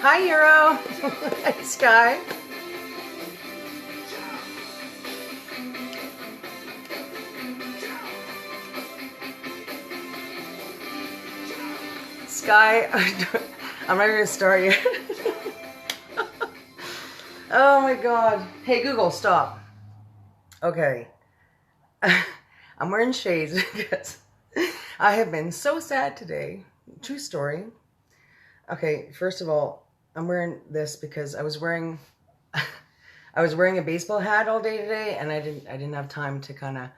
Hi, Euro. Hi, Sky. Sky, I'm not going to start yet. Oh my God. Hey, Google, stop. Okay. I'm wearing shades because I have been so sad today. True story. Okay, first of all, I'm wearing this because I was wearing a baseball hat all day today, and I didn't have time to kind of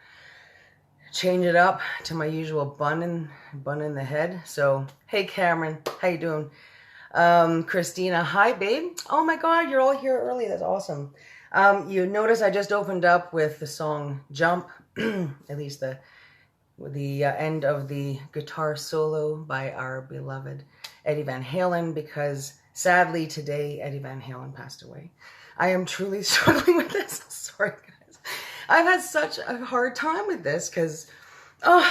change it up to my usual bun in the head. So, hey Cameron, how you doing? Christina, hi babe. Oh my God, you're all here early. That's awesome. You notice I just opened up with the song Jump, at least the end of the guitar solo by our beloved Eddie Van Halen, because sadly today Eddie Van Halen passed away. I am truly struggling with this. Sorry guys. I've had such a hard time with this because, Eddie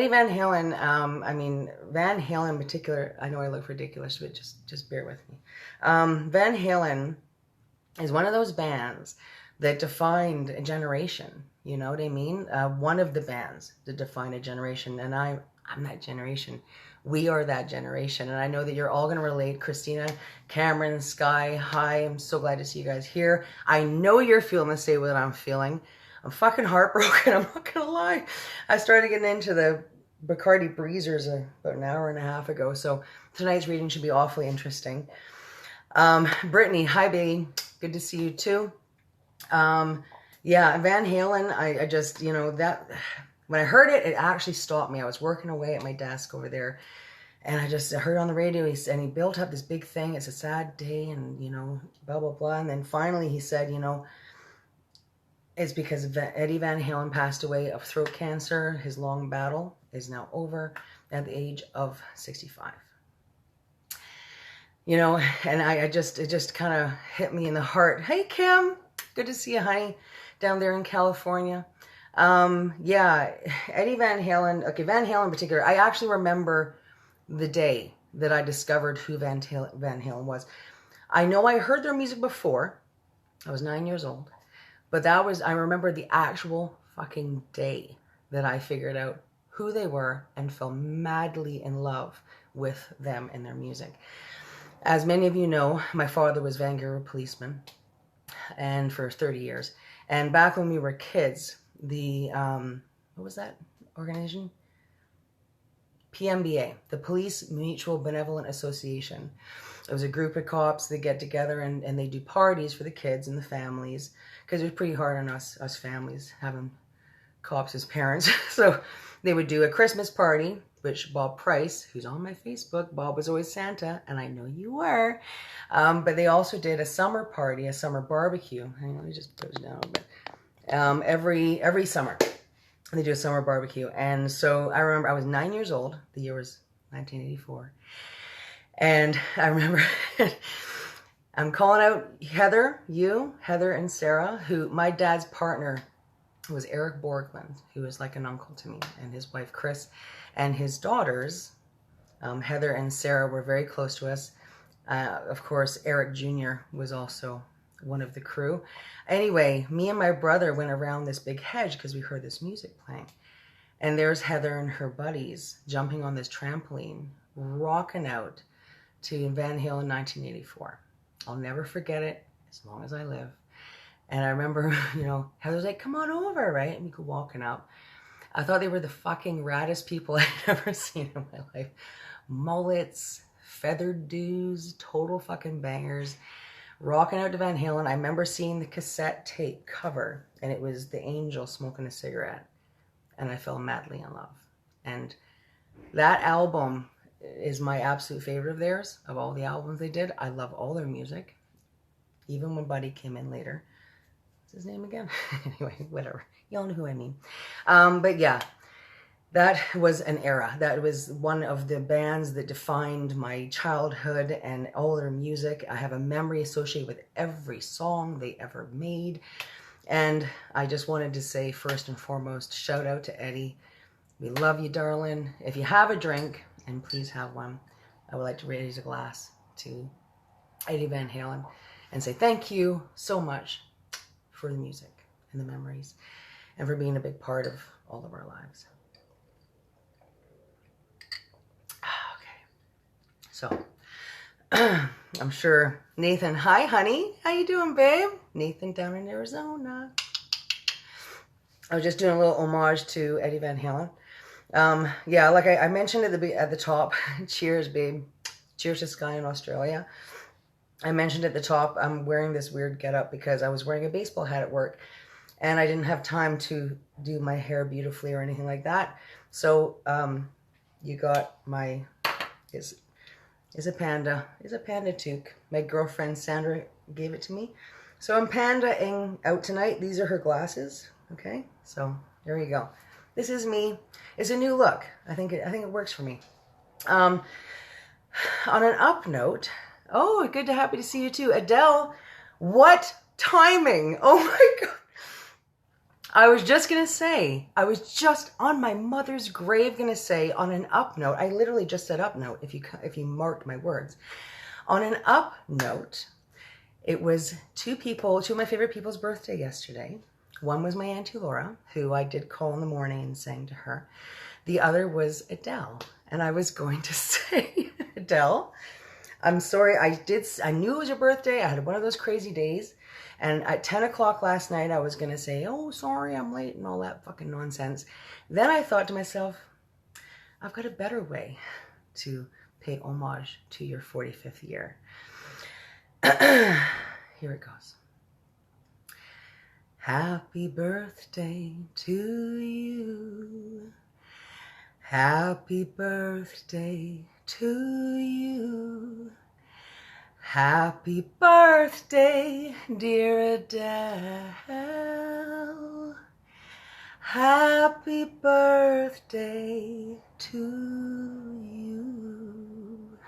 Van Halen, I mean, Van Halen in particular, I know I look ridiculous, but just bear with me. Van Halen is one of those bands that defined a generation. You know what I mean? One of the bands that defined a generation, and I'm that generation. We are that generation, and I know that you're all going to relate. Christina, Cameron, Sky, hi. I'm so glad to see you guys here. I know you're feeling the same way that I'm feeling. I'm fucking heartbroken. I'm not going to lie. I started getting into the Bacardi Breezers about an hour and a half ago, so tonight's reading should be awfully interesting. Brittany, hi, babe. Good to see you too. Yeah, Van Halen, I just, you know, that when I heard it, it actually stopped me. I was working away at my desk over there, and I just heard on the radio, and he built up this big thing. It's a sad day, and, you know, blah, blah, blah. And then finally he said, you know, it's because Eddie Van Halen passed away of throat cancer. His long battle is now over at the age of 65. You know, and it just kind of hit me in the heart. Hey, Kim. Good to see you, honey, down there in California. Yeah, Eddie Van Halen. Okay, Van Halen in particular. I actually remember the day that I discovered who Van Halen was. I know I heard their music before. I was 9 years old. But I remember the actual fucking day that I figured out who they were and fell madly in love with them and their music. As many of you know, my father was Vancouver policeman, and for 30 years. And back when we were kids, the, what was that organization? PMBA, the Police Mutual Benevolent Association. It was a group of cops that get together and they do parties for the kids and the families, because it was pretty hard on us families having cops as parents. So they would do a Christmas party, which Bob Price, who's on my Facebook, Bob was always Santa, and I know you were. But they also did a summer party, a summer barbecue. Hang on, let me just put it down a bit. Every summer, they do a summer barbecue. And so I remember I was 9 years old. The year was 1984. And I remember I'm calling out Heather and Sarah, who my dad's partner was Eric Borgland, who was like an uncle to me, and his wife Chris, and his daughters, Heather and Sarah, were very close to us. Of course, Eric Jr. was also one of the crew. Anyway, me and my brother went around this big hedge because we heard this music playing. And there's Heather and her buddies jumping on this trampoline, rocking out to Van Halen 1984. I'll never forget it as long as I live. And I remember, you know, Heather was like, come on over, right? And we go walking up. I thought they were the fucking raddest people I'd ever seen in my life. Mullets, feathered dudes, total fucking bangers. Rocking out to Van Halen. I remember seeing the cassette tape cover, and it was the angel smoking a cigarette. And I fell madly in love. And that album is my absolute favorite of theirs, of all the albums they did. I love all their music, even when Buddy came in later. What's his name again? Anyway, whatever. Y'all know who I mean. But yeah, that was an era. That was one of the bands that defined my childhood and all their music. I have a memory associated with every song they ever made. And I just wanted to say, first and foremost, shout out to Eddie. We love you, darling. If you have a drink, and please have one, I would like to raise a glass to Eddie Van Halen and say thank you so much for the music and the memories and for being a big part of all of our lives. Okay. So, I'm sure Nathan, hi honey, how you doing, babe? Nathan down in Arizona. I was just doing a little homage to Eddie Van Halen. Yeah, like I mentioned at the top, cheers, babe. Cheers to Sky in Australia. I mentioned at the top, I'm wearing this weird getup because I was wearing a baseball hat at work and I didn't have time to do my hair beautifully or anything like that. So, you got my, is a panda toque. My girlfriend Sandra gave it to me. So I'm panda-ing out tonight. These are her glasses. Okay, so there you go. This is me. It's a new look. I think it works for me. On an up note, oh, good to happy to see you too, Adele. What timing? Oh my God. I was just gonna say, I was just on my mother's grave gonna say on an up note. I literally just said up note if you marked my words. On an up note, it was two of my favorite people's birthday yesterday. One was my Auntie Laura, who I did call in the morning and sang to her. The other was Adele. And I was going to say, Adele, I'm sorry, I knew it was your birthday. I had one of those crazy days. And at 10 o'clock last night, I was going to say, oh, sorry, I'm late and all that fucking nonsense. Then I thought to myself, I've got a better way to pay homage to your 45th year. Here it goes. Happy birthday to you. Happy birthday to you. Happy birthday, dear Adele. Happy birthday to you.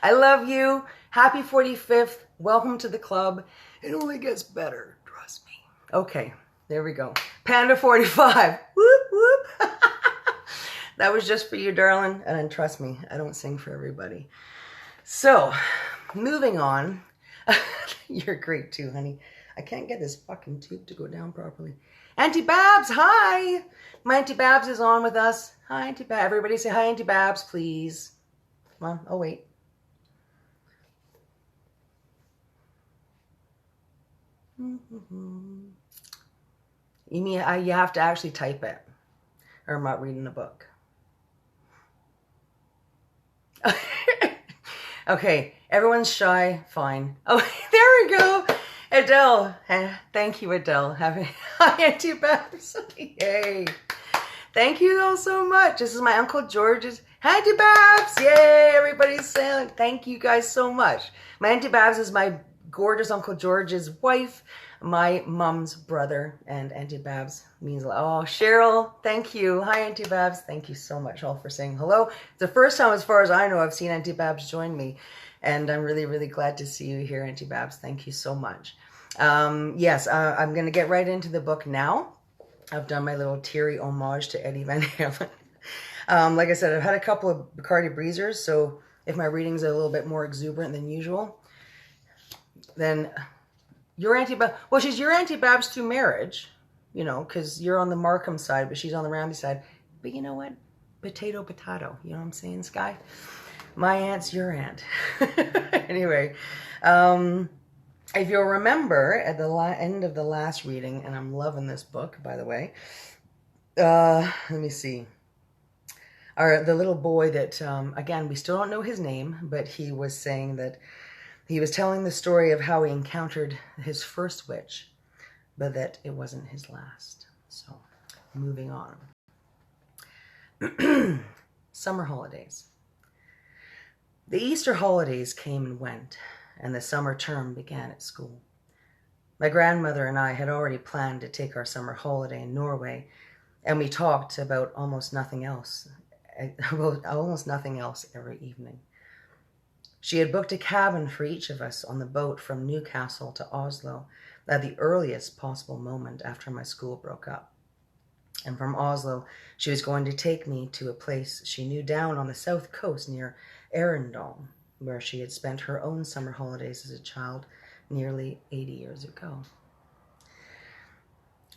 I love you. Happy 45th. Welcome to the club. It only gets better, trust me. Okay, there we go. Panda 45. Whoop, whoop. That was just for you, darling. And trust me, I don't sing for everybody. So, moving on. You're great too, honey. I can't get this fucking tube to go down properly. Auntie Babs, hi. My Auntie Babs is on with us. Hi, Auntie Babs. Everybody say hi, Auntie Babs, please. Come on. Oh, wait. You mean you have to actually type it, or I'm not reading the book. Okay, everyone's shy. Fine. Oh, there we go. Adele. Thank you, Adele. Hi, Auntie Babs. Yay. Thank you all so much. This is my Uncle George's. Hi, Auntie Babs. Yay, everybody's saying thank you guys so much. My Auntie Babs is my gorgeous Uncle George's wife, my mom's brother, and Auntie Babs means a lot. Oh, Cheryl, thank you. Hi, Auntie Babs. Thank you so much all for saying hello. It's the first time, as far as I know, I've seen Auntie Babs join me, and I'm really, really glad to see you here, Auntie Babs. Thank you so much. Yes, I'm going to get right into the book now. I've done my little teary homage to Eddie Van Halen. Like I said, I've had a couple of Bacardi Breezers, so if my readings are a little bit more exuberant than usual, then your Auntie Babs, well, she's your Auntie Babs through marriage, you know, because you're on the Markham side, but she's on the Ramsey side. But you know what? Potato, potato. You know what I'm saying, Sky? My aunt's your aunt. Anyway, If you'll remember, at the end of the last reading, and I'm loving this book, by the way, let me see. The little boy that, again, we still don't know his name, but he was saying that he was telling the story of how he encountered his first witch, but that it wasn't his last. So, moving on. Summer holidays. The Easter holidays came and went, and the summer term began at school. My grandmother and I had already planned to take our summer holiday in Norway, and we talked about almost nothing else every evening. She had booked a cabin for each of us on the boat from Newcastle to Oslo at the earliest possible moment after my school broke up. And from Oslo, she was going to take me to a place she knew down on the south coast near Arendal, where she had spent her own summer holidays as a child nearly 80 years ago.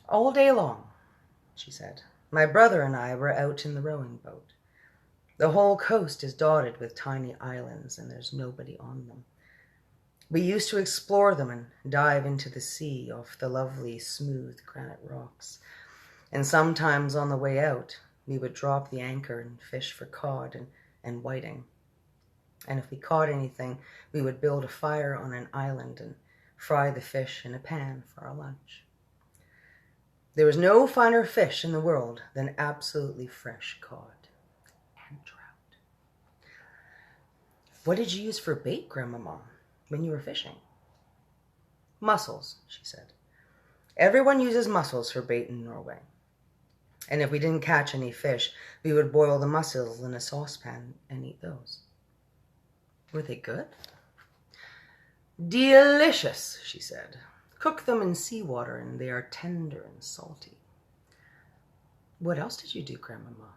All day long, she said, my brother and I were out in the rowing boat. The whole coast is dotted with tiny islands, and there's nobody on them. We used to explore them and dive into the sea off the lovely, smooth granite rocks. And sometimes on the way out, we would drop the anchor and fish for cod and whiting. And if we caught anything, we would build a fire on an island and fry the fish in a pan for our lunch. There was no finer fish in the world than absolutely fresh cod and trout. What did you use for bait, Grandmama, when you were fishing? Mussels, she said. Everyone uses mussels for bait in Norway. And if we didn't catch any fish, we would boil the mussels in a saucepan and eat those. Were they good? Delicious, she said. Cook them in seawater and they are tender and salty. What else did you do, Grandmama?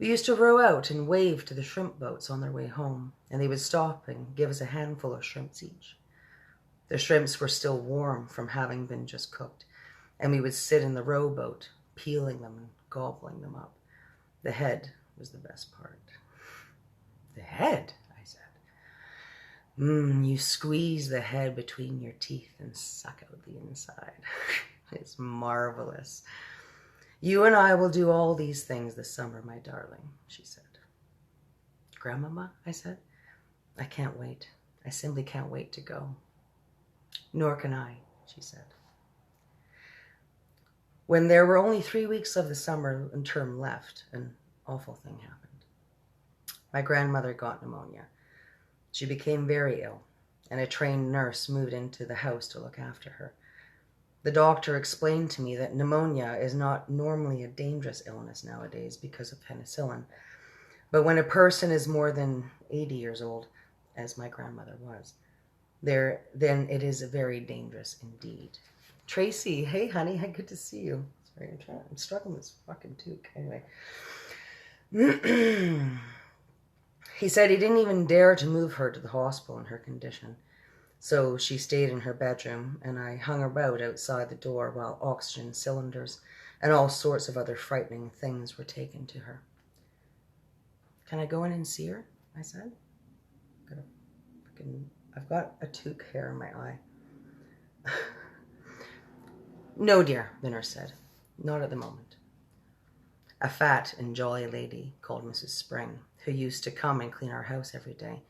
We used to row out and wave to the shrimp boats on their way home, and they would stop and give us a handful of shrimps each. The shrimps were still warm from having been just cooked, and we would sit in the rowboat, peeling them and gobbling them up. The head was the best part. The head, I said. You squeeze the head between your teeth and suck out the inside. It's marvelous. You and I will do all these things this summer, my darling, she said. Grandmama, I said, I can't wait. I simply can't wait to go. Nor can I, she said. When there were only 3 weeks of the summer term left, an awful thing happened. My grandmother got pneumonia. She became very ill, and a trained nurse moved into the house to look after her. The doctor explained to me that pneumonia is not normally a dangerous illness nowadays because of penicillin, but when a person is more than 80 years old, as my grandmother was, then it is very dangerous indeed. Tracy, hey honey, good to see you. Sorry, I'm struggling with this fucking toque. Anyway. He said he didn't even dare to move her to the hospital in her condition. So she stayed in her bedroom, and I hung about outside the door while oxygen cylinders and all sorts of other frightening things were taken to her. Can I go in and see her? I said. I've got a toque hair in my eye. No, dear, the nurse said. Not at the moment. A fat and jolly lady called Mrs. Spring, who used to come and clean our house every day,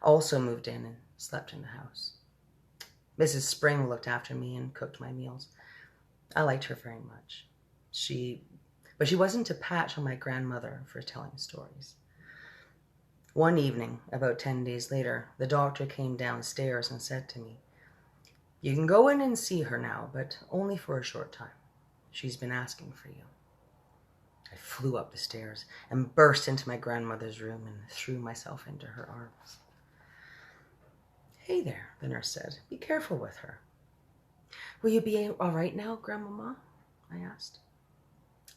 also moved in and slept in the house. Mrs. Spring looked after me and cooked my meals. I liked her very much. But she wasn't a patch on my grandmother for telling stories. One evening, about 10 days later, the doctor came downstairs and said to me, "You can go in and see her now, but only for a short time. She's been asking for you." I flew up the stairs and burst into my grandmother's room and threw myself into her arms. "Hey there," the nurse said. "Be careful with her." "Will you be all right now, Grandmama?" I asked.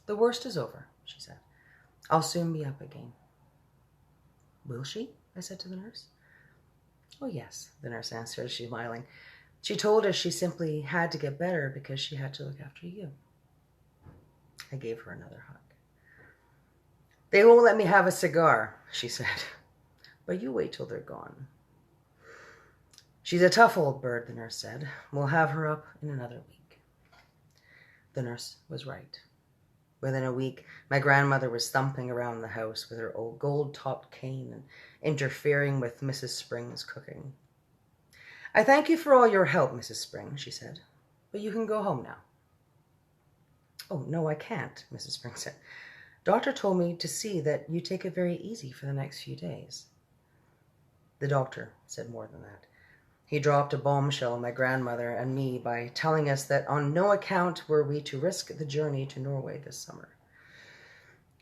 "The worst is over," she said. "I'll soon be up again." "Will she?" I said to the nurse. "Oh, yes," the nurse answered, smiling. "She told us she simply had to get better because she had to look after you." I gave her another hug. "They won't let me have a cigar," she said. "But you wait till they're gone." She's a tough old bird, the nurse said. We'll have her up in another week. The nurse was right. Within a week, my grandmother was thumping around the house with her old gold-topped cane and interfering with Mrs. Spring's cooking. I thank you for all your help, Mrs. Spring, she said, but you can go home now. Oh, no, I can't, Mrs. Spring said. Doctor told me to see that you take it very easy for the next few days. The doctor said more than that. He dropped a bombshell on my grandmother and me by telling us that on no account were we to risk the journey to Norway this summer.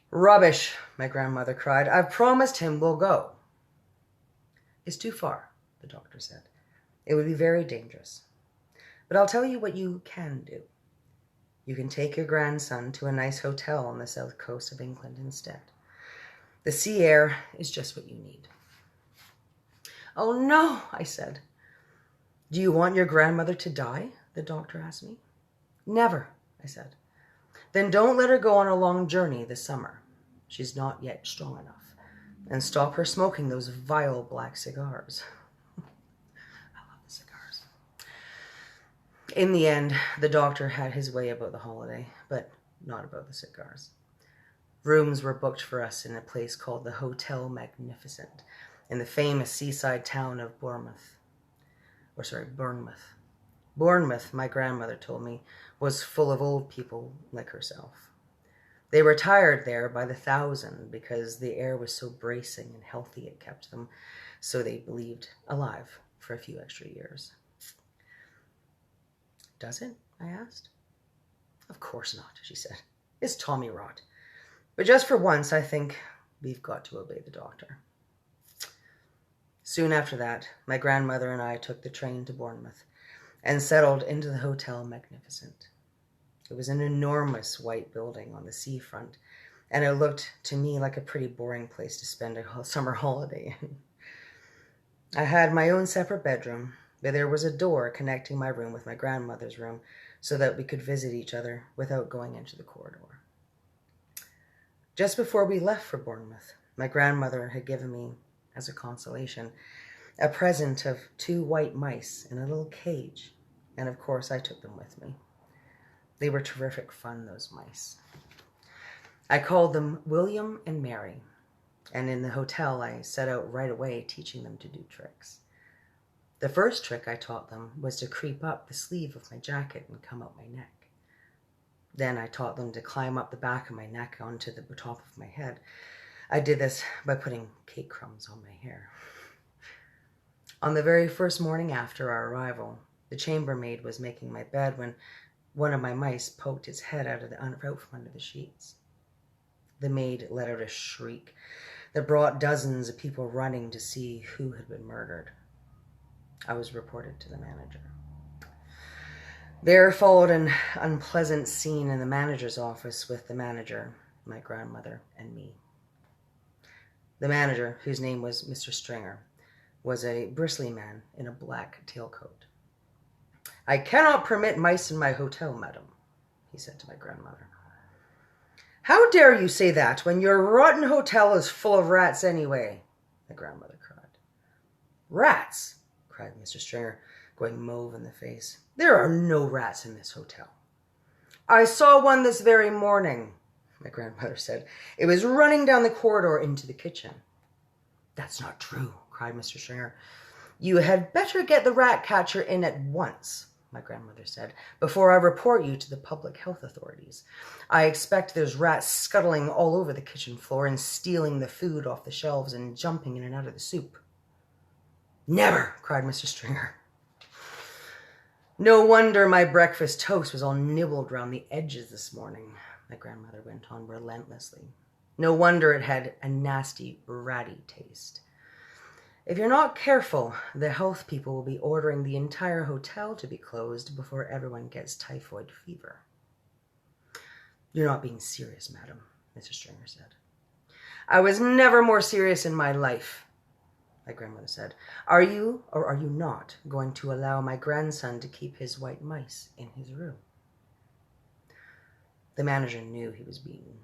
Rubbish, my grandmother cried. I've promised him we'll go. It's too far, the doctor said. It would be very dangerous. But I'll tell you what you can do. You can take your grandson to a nice hotel on the south coast of England instead. The sea air is just what you need. Oh, no, I said. Do you want your grandmother to die? The doctor asked me. Never, I said. Then don't let her go on a long journey this summer. She's not yet strong enough. And stop her smoking those vile black cigars. I love the cigars. In the end, the doctor had his way about the holiday, but not about the cigars. Rooms were booked for us in a place called the Hotel Magnificent in the famous seaside town of Bournemouth. Bournemouth, my grandmother told me, was full of old people like herself. They retired there by the thousand because the air was so bracing and healthy it kept them, so they believed, alive for a few extra years. Does it? I asked. Of course not, she said. It's Tommy rot. But just for once, I think we've got to obey the doctor. Soon after that, my grandmother and I took the train to Bournemouth and settled into the Hotel Magnificent. It was an enormous white building on the seafront, and it looked to me like a pretty boring place to spend a summer holiday in. I had my own separate bedroom, but there was a door connecting my room with my grandmother's room so that we could visit each other without going into the corridor. Just before we left for Bournemouth, my grandmother had given me, as a consolation, a present of 2 white mice in a little cage, and of course I took them with me. They were terrific fun, those mice. I called them William and Mary, and in the hotel I set out right away teaching them to do tricks. The first trick I taught them was to creep up the sleeve of my jacket and come up my neck. Then I taught them to climb up the back of my neck onto the top of my head. I did this by putting cake crumbs on my hair. On the very first morning after our arrival, the chambermaid was making my bed when one of my mice poked its head out from under the sheets. The maid let out a shriek that brought dozens of people running to see who had been murdered. I was reported to the manager. There followed an unpleasant scene in the manager's office with the manager, my grandmother, and me. The manager, whose name was Mr. Stringer, was a bristly man in a black tailcoat. I cannot permit mice in my hotel, madam, he said to my grandmother. How dare you say that when your rotten hotel is full of rats anyway? My grandmother cried. Rats, cried Mr. Stringer, going mauve in the face. There are no rats in this hotel. I saw one this very morning, my grandmother said. It was running down the corridor into the kitchen. That's not true, cried Mr. Stringer. You had better get the rat catcher in at once, my grandmother said, before I report you to the public health authorities. I expect there's rats scuttling all over the kitchen floor and stealing the food off the shelves and jumping in and out of the soup. Never, cried Mr. Stringer. No wonder my breakfast toast was all nibbled round the edges this morning, my grandmother went on relentlessly. No wonder it had a nasty, ratty taste. If you're not careful, the health people will be ordering the entire hotel to be closed before everyone gets typhoid fever. You're not being serious, madam, Mr. Stringer said. I was never more serious in my life, my grandmother said. Are you or are you not going to allow my grandson to keep his white mice in his room? The manager knew he was beaten.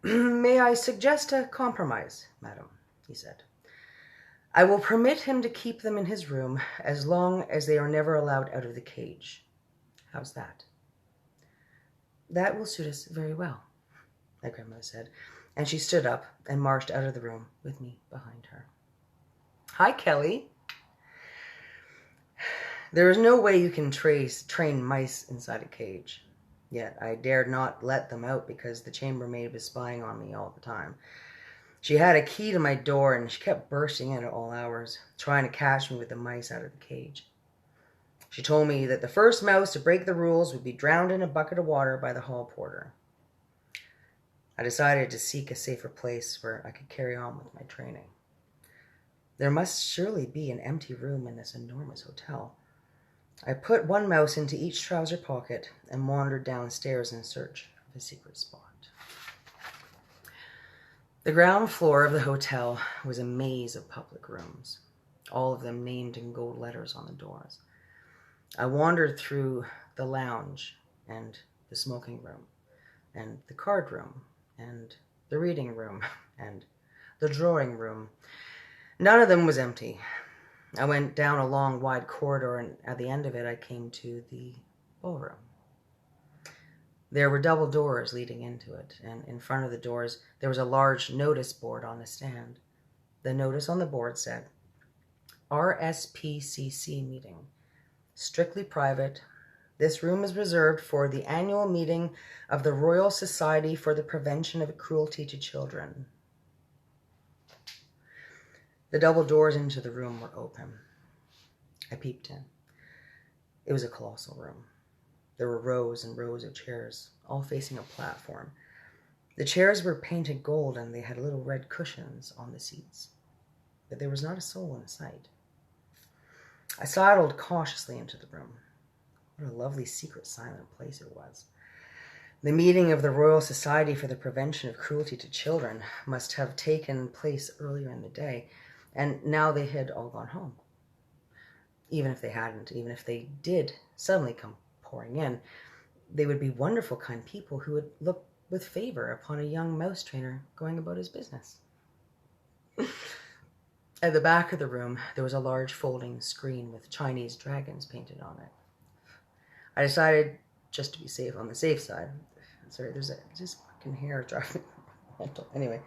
May I suggest a compromise, madam, he said. I will permit him to keep them in his room as long as they are never allowed out of the cage. How's that? That will suit us very well, my grandmother said, and she stood up and marched out of the room with me behind her. Hi, Kelly. There is no way you can train mice inside a cage. Yet I dared not let them out because the chambermaid was spying on me all the time. She had a key to my door and she kept bursting in at all hours, trying to catch me with the mice out of the cage. She told me that the first mouse to break the rules would be drowned in a bucket of water by the hall porter. I decided to seek a safer place where I could carry on with my training. There must surely be an empty room in this enormous hotel. I put one mouse into each trouser pocket and wandered downstairs in search of a secret spot. The ground floor of the hotel was a maze of public rooms, all of them named in gold letters on the doors. I wandered through the lounge and the smoking room and the card room and the reading room and the drawing room. None of them was empty. I went down a long, wide corridor, and at the end of it, I came to the ballroom. There were double doors leading into it, and in front of the doors, there was a large notice board on a stand. The notice on the board said, RSPCC meeting. Strictly private. This room is reserved for the annual meeting of the Royal Society for the Prevention of Cruelty to Children. The double doors into the room were open. I peeped in. It was a colossal room. There were rows and rows of chairs, all facing a platform. The chairs were painted gold and they had little red cushions on the seats. But there was not a soul in sight. I sidled cautiously into the room. What a lovely, secret, silent place it was. The meeting of the Royal Society for the Prevention of Cruelty to Children must have taken place earlier in the day, and now they had all gone home. Even if they hadn't, even if they did suddenly come pouring in, they would be wonderful, kind people who would look with favor upon a young mouse trainer going about his business. At the back of the room, there was a large folding screen with Chinese dragons painted on it. I decided, just to be safe, on the safe side. Sorry, there's this fucking hair driving me mental. Anyway,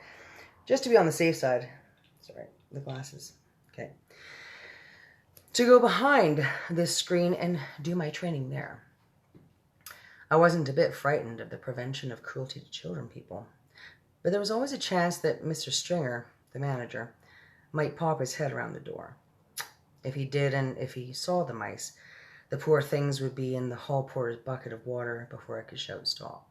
just to be on the safe side. Sorry, the glasses. Okay. To go behind this screen and do my training there. I wasn't a bit frightened of the prevention of cruelty to children people, but there was always a chance that Mr. Stringer, the manager, might pop his head around the door. If he did, and if he saw the mice, the poor things would be in the hall porter's bucket of water before I could shout stop.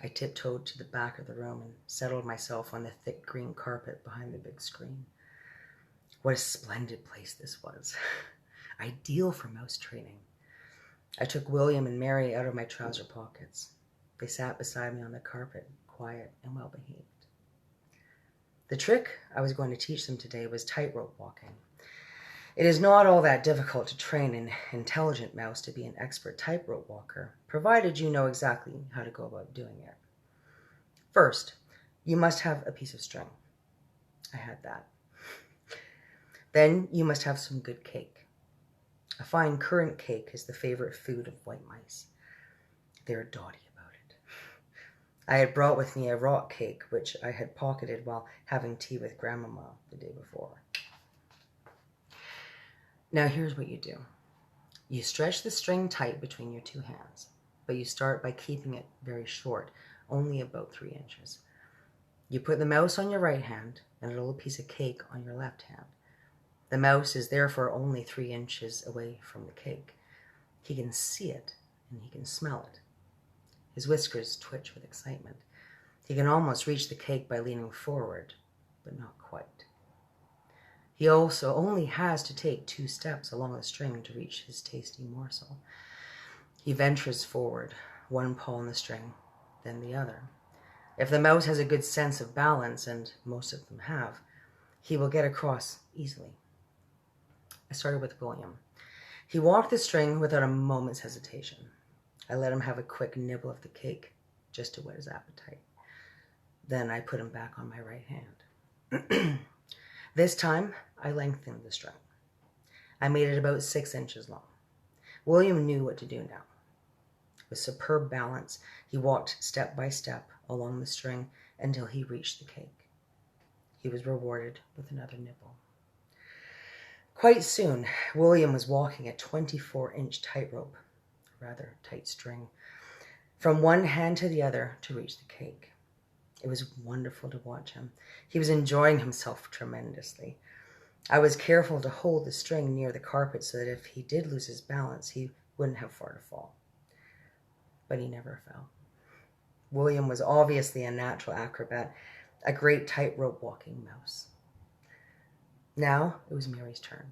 I tiptoed to the back of the room and settled myself on the thick green carpet behind the big screen. What a splendid place this was. Ideal for mouse training. I took William and Mary out of my trouser pockets. They sat beside me on the carpet, quiet and well behaved. The trick I was going to teach them today was tightrope walking. It is not all that difficult to train an intelligent mouse to be an expert tightrope walker, provided you know exactly how to go about doing it. First, you must have a piece of string. I had that. Then you must have some good cake. A fine currant cake is the favorite food of white mice. They're dotty about it. I had brought with me a rock cake, which I had pocketed while having tea with Grandmama the day before. Now here's what you do. You stretch the string tight between your two hands, but you start by keeping it very short, only about 3 inches. You put the mouse on your right hand and a little piece of cake on your left hand. The mouse is therefore only 3 inches away from the cake. He can see it and he can smell it. His whiskers twitch with excitement. He can almost reach the cake by leaning forward, but not quite. He also only has to take 2 steps along the string to reach his tasty morsel. He ventures forward, one paw on the string, then the other. If the mouse has a good sense of balance, and most of them have, he will get across easily. I started with William. He walked the string without a moment's hesitation. I let him have a quick nibble of the cake, just to whet his appetite. Then I put him back on my right hand. This time, I lengthened the string. I made it about 6 inches long. William knew what to do now. With superb balance, he walked step by step along the string until he reached the cake. He was rewarded with another nibble. Quite soon, William was walking a 24-inch tightrope, rather tight string, from one hand to the other to reach the cake. It was wonderful to watch him. He was enjoying himself tremendously. I was careful to hold the string near the carpet so that if he did lose his balance, he wouldn't have far to fall. But he never fell. William was obviously a natural acrobat, a great tightrope walking mouse. Now it was Mary's turn.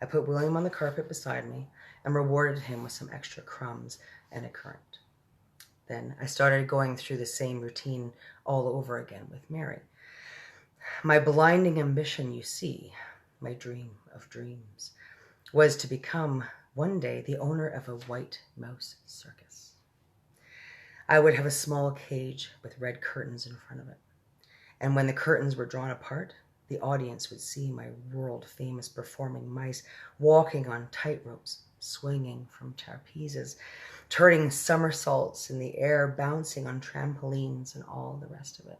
I put William on the carpet beside me and rewarded him with some extra crumbs and a currant. Then I started going through the same routine all over again with Mary. My blinding ambition, you see, my dream of dreams, was to become one day the owner of a white mouse circus. I would have a small cage with red curtains in front of it. And when the curtains were drawn apart, the audience would see my world-famous performing mice walking on tightropes, swinging from trapezes, turning somersaults in the air, bouncing on trampolines, and all the rest of it.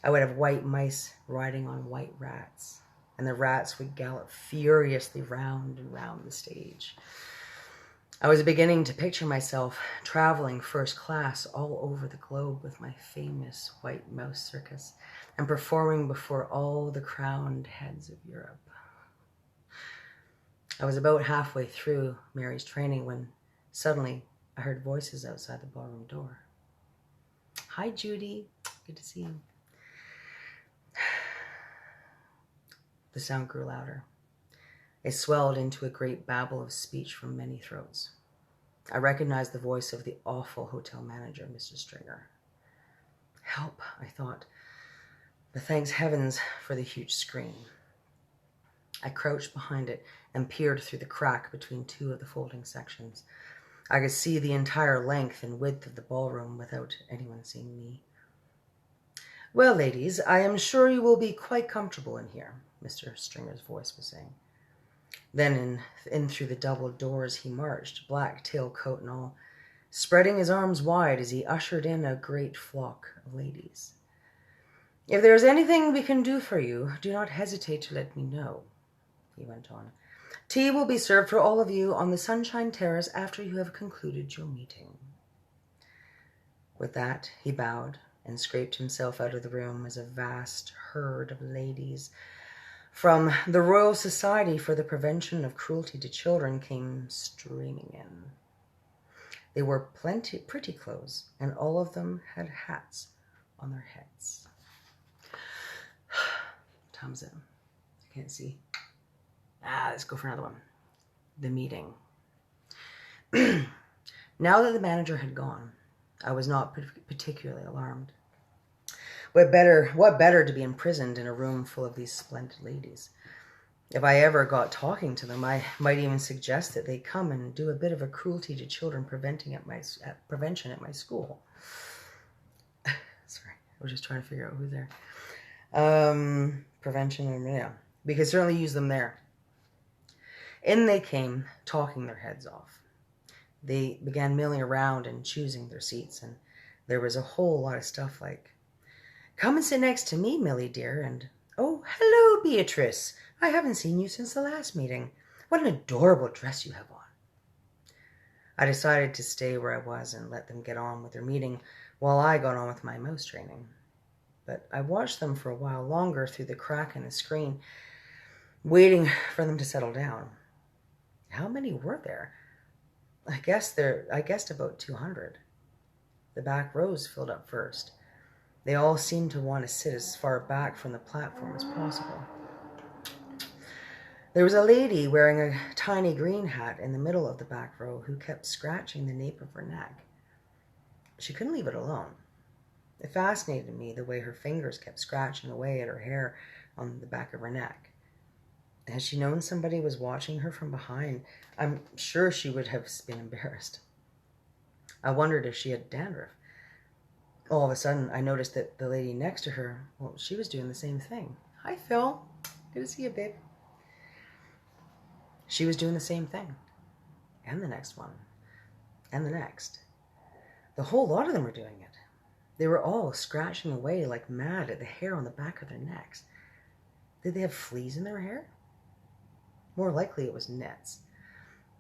I would have white mice riding on white rats, and the rats would gallop furiously round and round the stage. I was beginning to picture myself traveling first class all over the globe with my famous white mouse circus and performing before all the crowned heads of Europe. I was about halfway through Mary's training when suddenly I heard voices outside the ballroom door. "Hi, Judy. Good to see you." The sound grew louder. It swelled into a great babble of speech from many throats. I recognized the voice of the awful hotel manager, Mr. Stringer. Help, I thought, but thanks heavens for the huge screen. I crouched behind it and peered through the crack between two of the folding sections. I could see the entire length and width of the ballroom without anyone seeing me. "Well, ladies, I am sure you will be quite comfortable in here," Mr. Stringer's voice was saying. Then in through the double doors he marched, black tailcoat and all, spreading his arms wide as he ushered in a great flock of ladies. "If there is anything we can do for you, do not hesitate to let me know," he went on. "Tea will be served for all of you on the Sunshine Terrace after you have concluded your meeting." With that, he bowed and scraped himself out of the room as a vast herd of ladies from the Royal Society for the Prevention of Cruelty to Children came streaming in. They wore pretty clothes, and all of them had hats on their heads. Time's it. I can't see. Let's go for another one. The meeting. Now that the manager had gone, I was not particularly alarmed. What better to be imprisoned in a room full of these splendid ladies? If I ever got talking to them, I might even suggest that they come and do a bit of a cruelty to children prevention at my school. Sorry, I was just trying to figure out who's there. Prevention, yeah. We could certainly use them there. In they came, talking their heads off. They began milling around and choosing their seats, and there was a whole lot of stuff like, "Come and sit next to me, Millie dear," and "Oh, hello, Beatrice. I haven't seen you since the last meeting. What an adorable dress you have on." I decided to stay where I was and let them get on with their meeting while I got on with my mouse training. But I watched them for a while longer through the crack in the screen, waiting for them to settle down. How many were there? I guessed about 200. The back rows filled up first. They all seemed to want to sit as far back from the platform as possible. There was a lady wearing a tiny green hat in the middle of the back row who kept scratching the nape of her neck. She couldn't leave it alone. It fascinated me the way her fingers kept scratching away at her hair on the back of her neck. Had she known somebody was watching her from behind, I'm sure she would have been embarrassed. I wondered if she had dandruff. All of a sudden, I noticed that the lady next to her, she was doing the same thing. Hi, Phil. Good to see you, babe. She was doing the same thing. And the next one. And the next. The whole lot of them were doing it. They were all scratching away like mad at the hair on the back of their necks. Did they have fleas in their hair? More likely it was nits.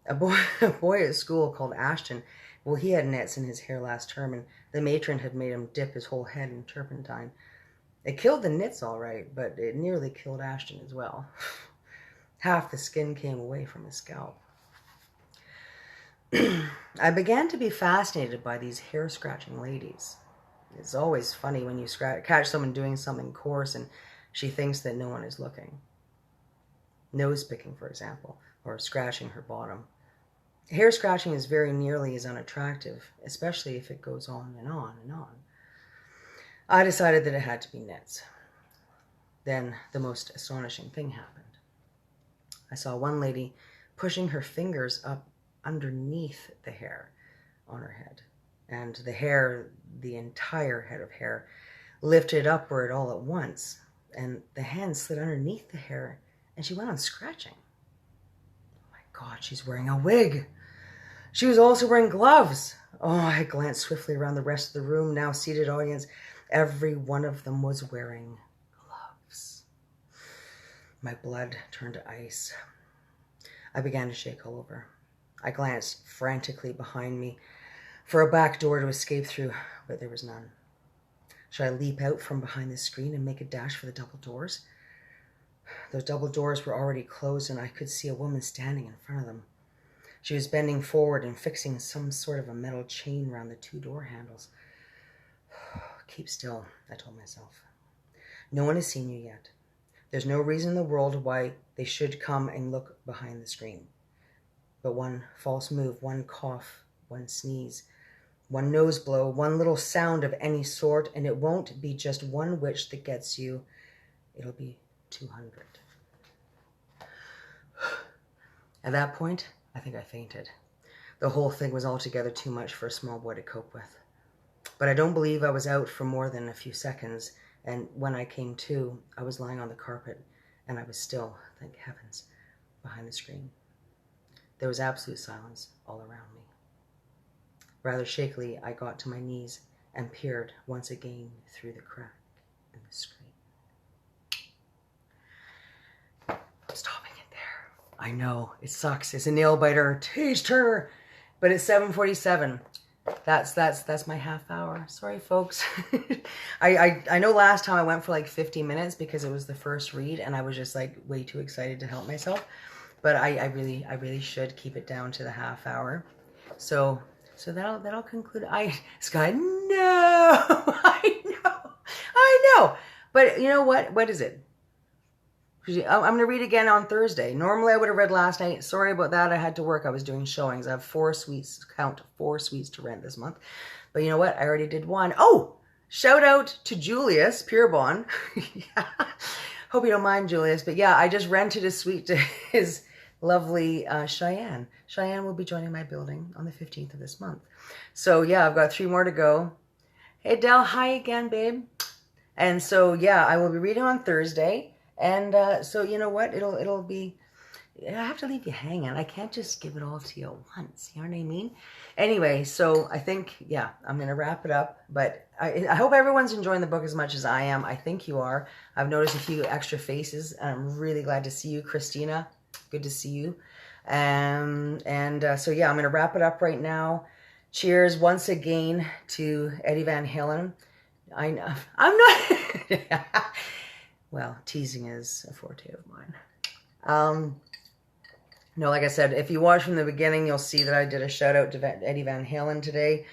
A boy at school called Ashton, well, he had nits in his hair last term, and the matron had made him dip his whole head in turpentine. It killed the nits all right, but it nearly killed Ashton as well. Half the skin came away from his scalp. I began to be fascinated by these hair-scratching ladies. It's always funny when you catch someone doing something coarse and she thinks that no one is looking. Nose picking, for example, or scratching her bottom. Hair scratching is very nearly as unattractive, especially if it goes on and on and on. I decided that it had to be nits. Then the most astonishing thing happened. I saw one lady pushing her fingers up underneath the hair on her head. And the hair, the entire head of hair, lifted upward all at once. And the hand slid underneath the hair, and she went on scratching. Oh my God, she's wearing a wig. She was also wearing gloves. Oh, I glanced swiftly around the rest of the room, now seated audience. Every one of them was wearing gloves. My blood turned to ice. I began to shake all over. I glanced frantically behind me for a back door to escape through, but there was none. Should I leap out from behind the screen and make a dash for the double doors? Those double doors were already closed, and I could see a woman standing in front of them. She was bending forward and fixing some sort of a metal chain around the two door handles. Keep still, I told myself. No one has seen you yet. There's no reason in the world why they should come and look behind the screen. But one false move, one cough, one sneeze, one nose blow, one little sound of any sort, and it won't be just one witch that gets you. It'll be 200. At that point, I think I fainted. The whole thing was altogether too much for a small boy to cope with. But I don't believe I was out for more than a few seconds, and when I came to, I was lying on the carpet, and I was still, thank heavens, behind the screen. There was absolute silence all around me. Rather shakily, I got to my knees and peered once again through the crack in the screen. Stopping it there. I know, it sucks. It's a nail biter, page turner, but it's 7:47. That's my half hour. Sorry, folks. I know last time I went for like 50 minutes because it was the first read, and I was just like way too excited to help myself. But I really should keep it down to the half hour. So that'll conclude. Sky, no, I know. But you know what? What is it? I'm going to read again on Thursday. Normally I would have read last night. Sorry about that. I had to work. I was doing showings. I have 4 suites, count 4 suites to rent this month. But you know what? I already did one. Oh, shout out to Julius Pierbon. Yeah. Hope you don't mind, Julius. But yeah, I just rented a suite to his lovely Cheyenne. Cheyenne will be joining my building on the 15th of this month. So yeah, I've got 3 more to go. Hey, Del. Hi again, babe. And so yeah, I will be reading on Thursday. And so you know what? It'll be. I have to leave you hanging. I can't just give it all to you at once. You know what I mean? Anyway, so I think yeah, I'm gonna wrap it up. But I hope everyone's enjoying the book as much as I am. I think you are. I've noticed a few extra faces, and I'm really glad to see you, Christina. Good to see you. So yeah, I'm gonna wrap it up right now. Cheers once again to Eddie Van Halen. I know I'm not. Well, teasing is a forte of mine. No, like I said, if you watch from the beginning, you'll see that I did a shout out to Eddie Van Halen today.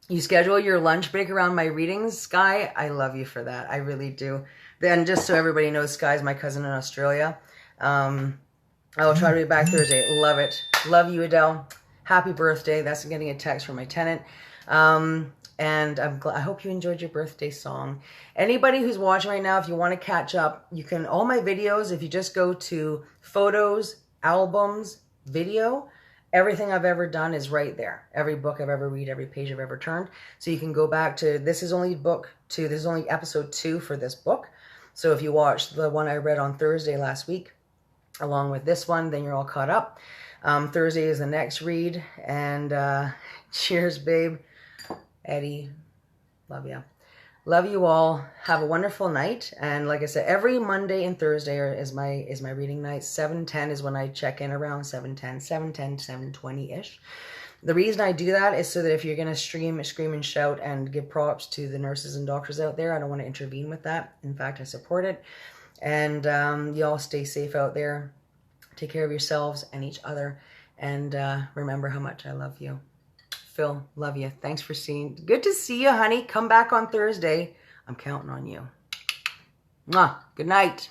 You schedule your lunch break around my readings, Sky. I love you for that. I really do. Then, just so everybody knows, Sky's my cousin in Australia. I will try to be back Thursday. Love it. Love you, Adele. Happy birthday. That's getting a text from my tenant. And I hope you enjoyed your birthday song. Anybody who's watching right now, if you want to catch up, you can, all my videos, if you just go to photos, albums, video, everything I've ever done is right there. Every book I've ever read, every page I've ever turned. So you can go back to, this is only episode 2 for this book. So if you watched the one I read on Thursday last week, along with this one, then you're all caught up. Thursday is the next read. And cheers, babe. Eddie, love ya. Love you all. Have a wonderful night. And like I said, every Monday and Thursday is my reading night. 7:10 is when I check in, around 7:10, 7:20-ish. The reason I do that is so that if you're going to scream and shout and give props to the nurses and doctors out there, I don't want to intervene with that. In fact, I support it. And you all stay safe out there. Take care of yourselves and each other. And remember how much I love you. Phil, love you. Thanks for seeing. Good to see you, honey. Come back on Thursday. I'm counting on you. Mwah. Good night.